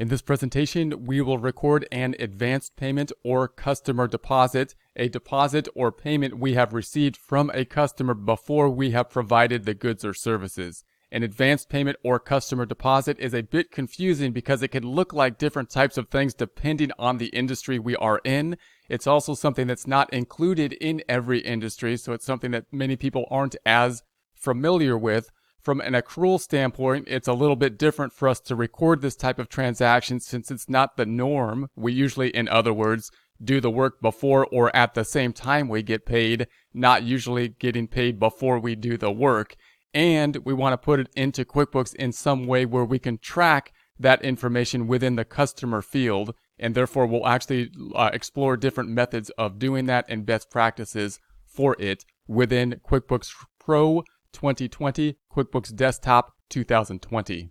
In this presentation, we will record an advanced payment or customer deposit, a deposit or payment we have received from a customer before we have provided the goods or services. An advanced payment or customer deposit is a bit confusing because it can look like different types of things depending on the industry we are in. It's also something that's not included in every industry, so it's something that many people aren't as familiar with. From an accrual standpoint, it's a little bit different for us to record this type of transaction since it's not the norm. We usually, in other words, do the work before or at the same time we get paid, not usually getting paid before we do the work. And we want to put it into QuickBooks in some way where we can track that information within the customer field, and therefore we'll actually explore different methods of doing that and best practices for it within QuickBooks Pro 2020, QuickBooks Desktop 2020.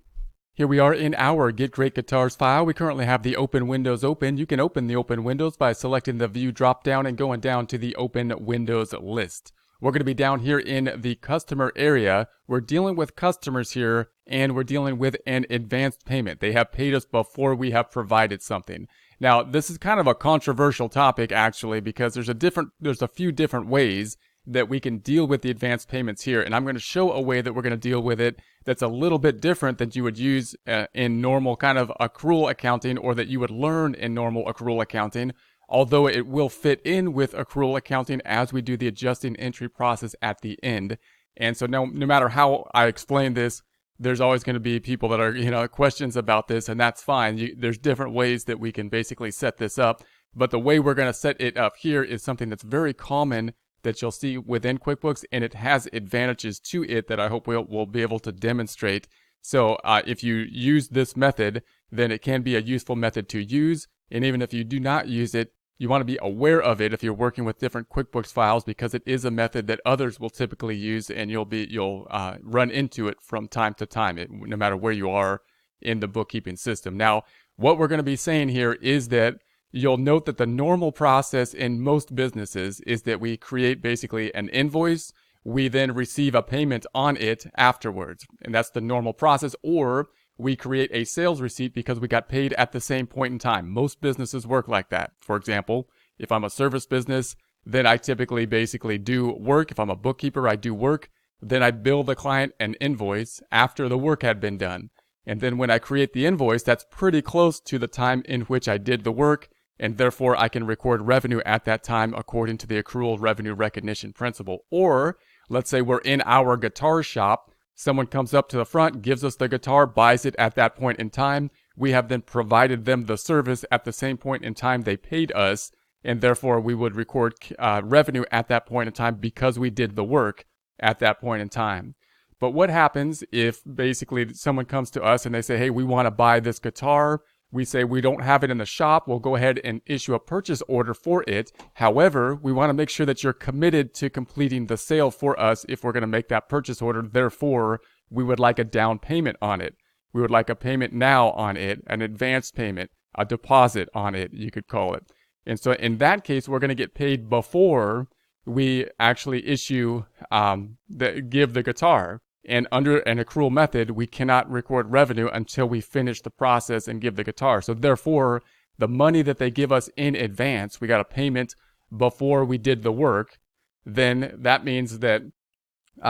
Here we are in our Get Great Guitars file. We currently have the Open Windows open. You can open the Open Windows by selecting the View drop-down and going down to the Open Windows list. We're going to be down here in the customer area. We're dealing with customers here, and we're dealing with an advanced payment. They have paid us before we have provided something. Now, this is kind of a controversial topic, actually, because there's a few different ways that we can deal with the advanced payments here, and I'm going to show a way that we're going to deal with it that's a little bit different than you would use in normal kind of accrual accounting, or that you would learn in normal accrual accounting, although it will fit in with accrual accounting as we do the adjusting entry process at the end. And so no matter how I explain this, there's always going to be people that are, questions about this, and that's fine. There's different ways that we can basically set this up, but the way we're going to set it up here is something that's very common that you'll see within QuickBooks, and it has advantages to it that I hope we'll be able to demonstrate. So if you use this method, then it can be a useful method to use, and even if you do not use it, you want to be aware of it if you're working with different QuickBooks files, because it is a method that others will typically use, and you'll run into it from time to time, no matter where you are in the bookkeeping system. Now, what we're going to be saying here is that you'll note that the normal process in most businesses is that we create basically an invoice. We then receive a payment on it afterwards, and that's the normal process. Or we create a sales receipt because we got paid at the same point in time. Most businesses work like that. For example, if I'm a service business, then I typically basically do work. If I'm a bookkeeper, I do work. Then I bill the client an invoice after the work had been done. And then when I create the invoice, that's pretty close to the time in which I did the work, and therefore I can record revenue at that time according to the accrual revenue recognition principle. Or let's say we're in our guitar shop. Someone comes up to the front, gives us the guitar, buys it at that point in time. We have then provided them the service at the same point in time they paid us, and therefore we would record revenue at that point in time because we did the work at that point in time. But what happens if basically someone comes to us and they say, hey, we want to buy this guitar? We say we don't have it in the shop. We'll go ahead and issue a purchase order for it. However, we want to make sure that you're committed to completing the sale for us if we're going to make that purchase order. Therefore, we would like a down payment on it. We would like a payment now on it, an advance payment, a deposit on it, you could call it. And so in that case, we're going to get paid before we actually issue, give the guitar. And under an accrual method, we cannot record revenue until we finish the process and give the guitar. So therefore, the money that they give us in advance, we got a payment before we did the work, then that means that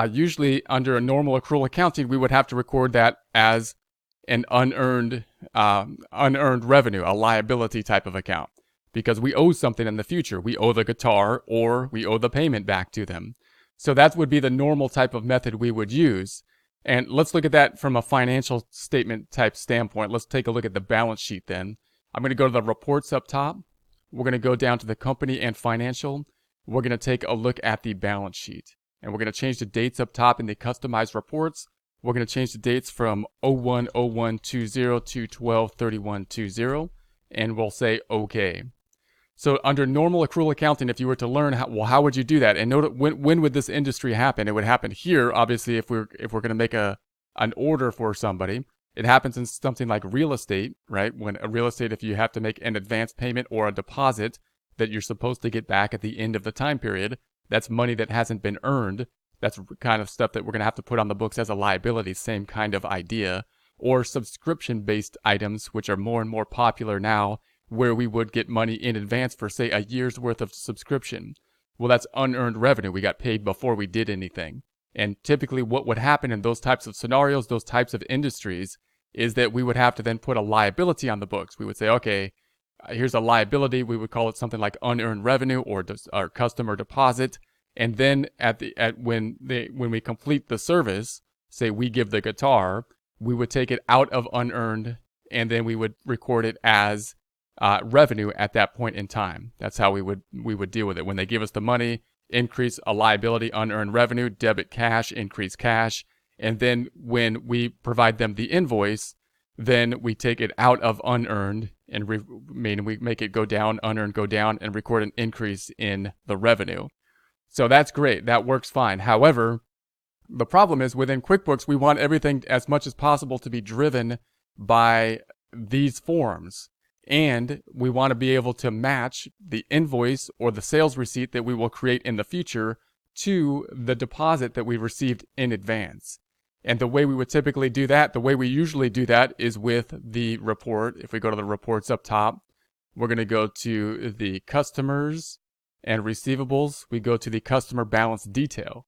usually under a normal accrual accounting, we would have to record that as an unearned revenue, a liability type of account, because we owe something in the future. We owe the guitar, or we owe the payment back to them. So that would be the normal type of method we would use. And let's look at that from a financial statement type standpoint. Let's take a look at the balance sheet then. I'm going to go to the reports up top. We're going to go down to the company and financial. We're going to take a look at the balance sheet. And we're going to change the dates up top in the customized reports. We're going to change the dates from 01/01/20 to 12/31/20. And we'll say OK. So under normal accrual accounting, if you were to learn how would you do that? And note, when would this industry happen? It would happen here, obviously, if we're going to make an order for somebody. It happens in something like real estate, right? When a real estate, if you have to make an advance payment or a deposit that you're supposed to get back at the end of the time period, that's money that hasn't been earned. That's kind of stuff that we're going to have to put on the books as a liability, same kind of idea. or subscription-based items, which are more and more popular now, where we would get money in advance for, say, a year's worth of subscription. Well, that's unearned revenue. We got paid before we did anything. And typically what would happen in those types of scenarios, those types of industries, is that we would have to then put a liability on the books. We would say, okay, here's a liability. We would call it something like unearned revenue or customer deposit. And then when we complete the service, say we give the guitar, we would take it out of unearned, and then we would record it as revenue at that point in time. That's how we would deal with it. When they give us the money, increase a liability, unearned revenue, debit cash, increase cash. And then when we provide them the invoice, then we take it out of unearned and we make it go down, unearned go down, and record an increase in the revenue. So that's great. That works fine. However, the problem is within QuickBooks, we want everything as much as possible to be driven by these forms. And we want to be able to match the invoice or the sales receipt that we will create in the future to the deposit that we received in advance. And the way we would typically do that, the way we usually do that is with the report. If we go to the reports up top, we're going to go to the customers and receivables. We go to the customer balance detail.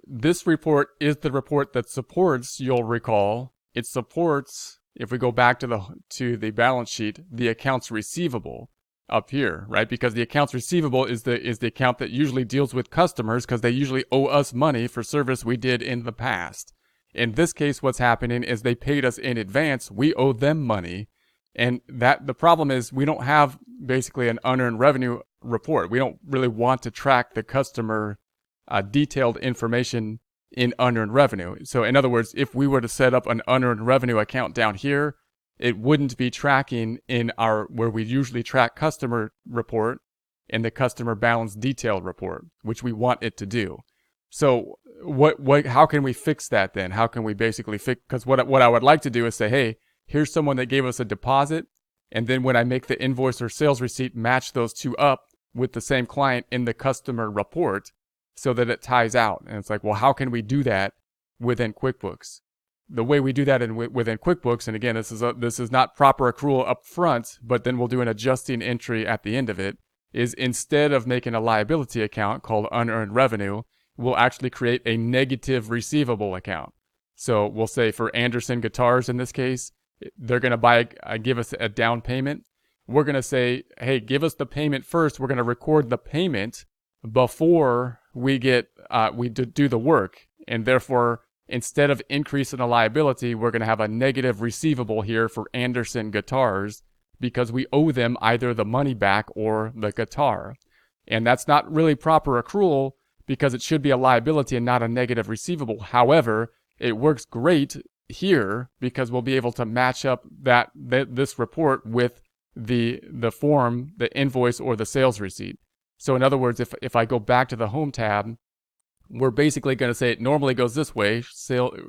This report is the report that supports, you'll recall, it supports, if we go back to the balance sheet, the accounts receivable up here, right? Because the accounts receivable is the account that usually deals with customers because they usually owe us money for service we did in the past. In this case, what's happening is they paid us in advance. We owe them money. And the problem is we don't have basically an unearned revenue report. We don't really want to track the customer detailed information in unearned revenue. So in other words, if we were to set up an unearned revenue account down here, it wouldn't be tracking in where we usually track customer report in the customer balance detailed report, which we want it to do. So how can we fix that then? How can we basically fix, because what I would like to do is say, hey, here's someone that gave us a deposit, and then when I make the invoice or sales receipt, match those two up with the same client in the customer report so that it ties out. And it's like, well, how can we do that within QuickBooks? The way we do that within QuickBooks, and again, this is not proper accrual up front, but then we'll do an adjusting entry at the end of it, is instead of making a liability account called unearned revenue, we'll actually create a negative receivable account. So we'll say for Anderson Guitars in this case, they're going to give us a down payment. We're going to say, hey, give us the payment first. We're going to record the payment before we do the work. And therefore, instead of increasing a liability, we're going to have a negative receivable here for Anderson Guitars because we owe them either the money back or the guitar. And that's not really proper accrual because it should be a liability and not a negative receivable. However, it works great here because we'll be able to match up this report with the form, the invoice, or the sales receipt. So in other words, if I go back to the Home tab, we're basically going to say it normally goes this way,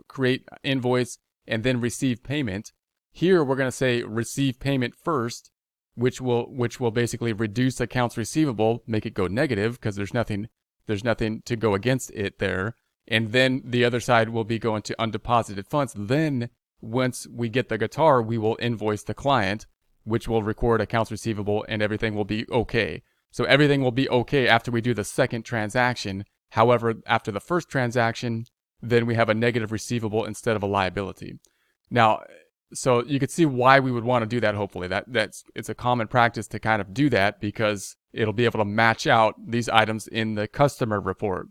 create invoice, and then receive payment. Here we're going to say receive payment first, which will basically reduce accounts receivable, make it go negative because there's nothing to go against it there. And then the other side will be going to undeposited funds. Then once we get the guitar, we will invoice the client, which will record accounts receivable, and everything will be okay. So everything will be okay after we do the second transaction. However, after the first transaction, then we have a negative receivable instead of a liability. Now, so you could see why we would want to do that, hopefully. It's a common practice to kind of do that because it'll be able to match out these items in the customer report.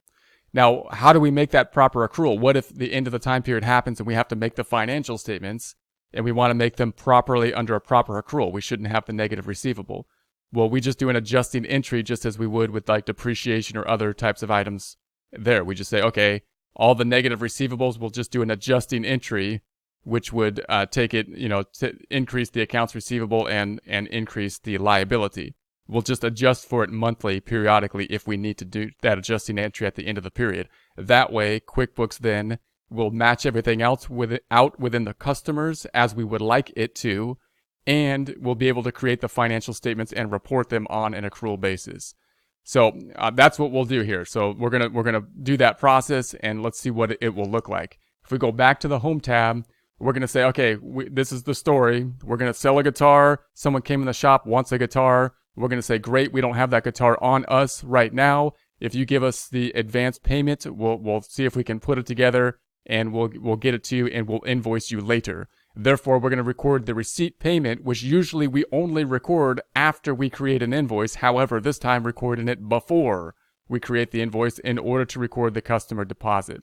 Now, how do we make that proper accrual? What if the end of the time period happens and we have to make the financial statements and we want to make them properly under a proper accrual? We shouldn't have the negative receivable. Well, we just do an adjusting entry just as we would with like depreciation or other types of items there. We just say, okay, all the negative receivables, we'll just do an adjusting entry, which would take it, to increase the accounts receivable and increase the liability. We'll just adjust for it monthly, periodically, if we need to do that adjusting entry at the end of the period. That way, QuickBooks then will match everything else out within the customers as we would like it to, and we'll be able to create the financial statements and report them on an accrual basis. So that's what we'll do here. So we're gonna do that process, and let's see what it will look like. If we go back to the Home tab, We're going to say, okay, this is the story. We're going to sell a guitar. Someone came in the shop, wants a guitar. We're going to say, great, we don't have that guitar on us right now. If you give us the advance payment, we'll see if we can put it together, and we'll get it to you, and we'll invoice you later. Therefore, we're going to record the receipt payment, which usually we only record after we create an invoice. However, this time recording it before we create the invoice in order to record the customer deposit.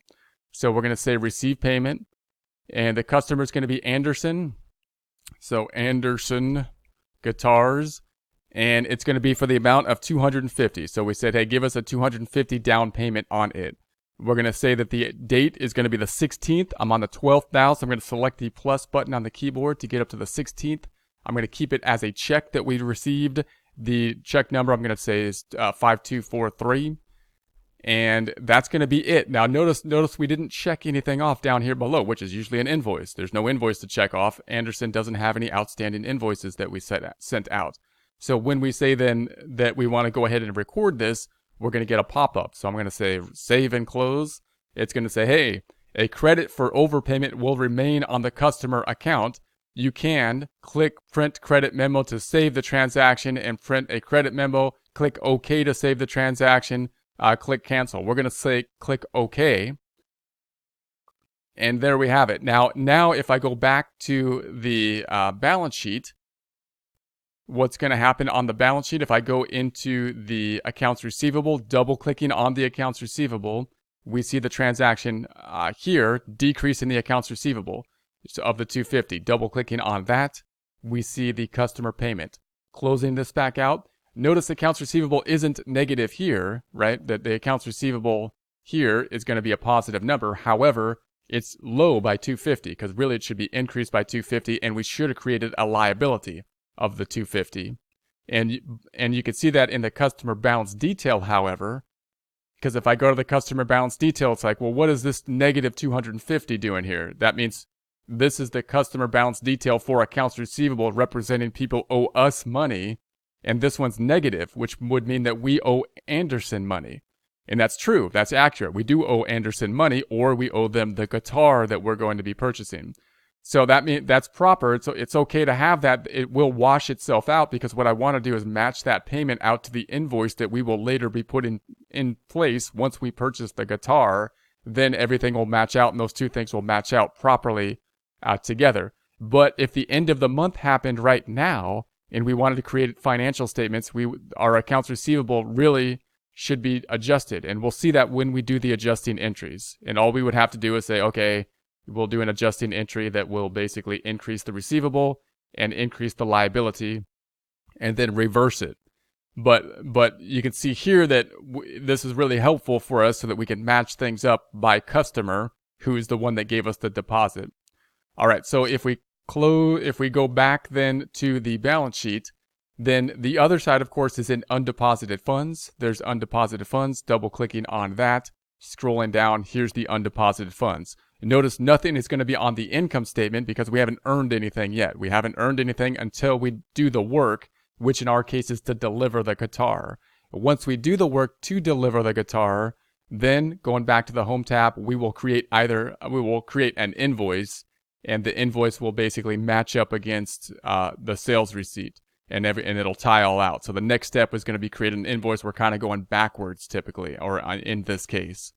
So we're going to say receive payment, and the customer is going to be Anderson. So Anderson Guitars, and it's going to be for the amount of $250. So we said, hey, give us a $250 down payment on it. We're going to say that the date is going to be the 16th. I'm on the 12th now, so I'm going to select the plus button on the keyboard to get up to the 16th. I'm going to keep it as a check that we received. The check number I'm going to say is 5243. And that's going to be it. Now, notice we didn't check anything off down here below, which is usually an invoice. There's no invoice to check off. Anderson doesn't have any outstanding invoices that we sent out. So when we say then that we want to go ahead and record this, we're going to get a pop-up. So I'm going to say save and close. It's going to say, hey, a credit for overpayment will remain on the customer account. You can click print credit memo to save the transaction and print a credit memo. Click OK to save the transaction. Click cancel. We're going to say click OK. And there we have it. Now if I go back to the balance sheet, what's going to happen on the balance sheet, if I go into the accounts receivable, double clicking on the accounts receivable, we see the transaction here decrease in the accounts receivable of the $250. Double clicking on that, we see the customer payment. Closing this back out, notice the accounts receivable isn't negative here, right? That the accounts receivable here is going to be a positive number. However, it's low by $250 because really it should be increased by $250, and we should have created a liability of the $250. And you can see that in the customer balance detail, however, because if I go to the customer balance detail, it's like, well, what is this negative $250 doing here? That means this is the customer balance detail for accounts receivable representing people owe us money, and this one's negative, which would mean that we owe Anderson money. And that's true, that's accurate. We do owe Anderson money, or we owe them the guitar that we're going to be purchasing. So that means that's proper. It's okay to have that. It will wash itself out, because what I want to do is match that payment out to the invoice that we will later be putting in place once we purchase the guitar. Then everything will match out, and those two things will match out properly together. But if the end of the month happened right now and we wanted to create financial statements, our accounts receivable really should be adjusted. And we'll see that when we do the adjusting entries. And all we would have to do is say, okay, we'll do an adjusting entry that will basically increase the receivable and increase the liability, and then reverse it. But you can see here that this is really helpful for us so that we can match things up by customer, who is the one that gave us the deposit. All right, so if we go back then to the balance sheet, then the other side, of course, is in undeposited funds. There's undeposited funds, double clicking on that, scrolling down, here's the undeposited funds. Notice nothing is going to be on the income statement because we haven't earned anything yet. We haven't earned anything until we do the work, which in our case is to deliver the guitar. Once we do the work to deliver the guitar, then going back to the home tab, we will create an invoice, and the invoice will basically match up against the sales receipt, and it'll tie all out. So the next step is going to be create an invoice. We're kind of going backwards typically, or in this case.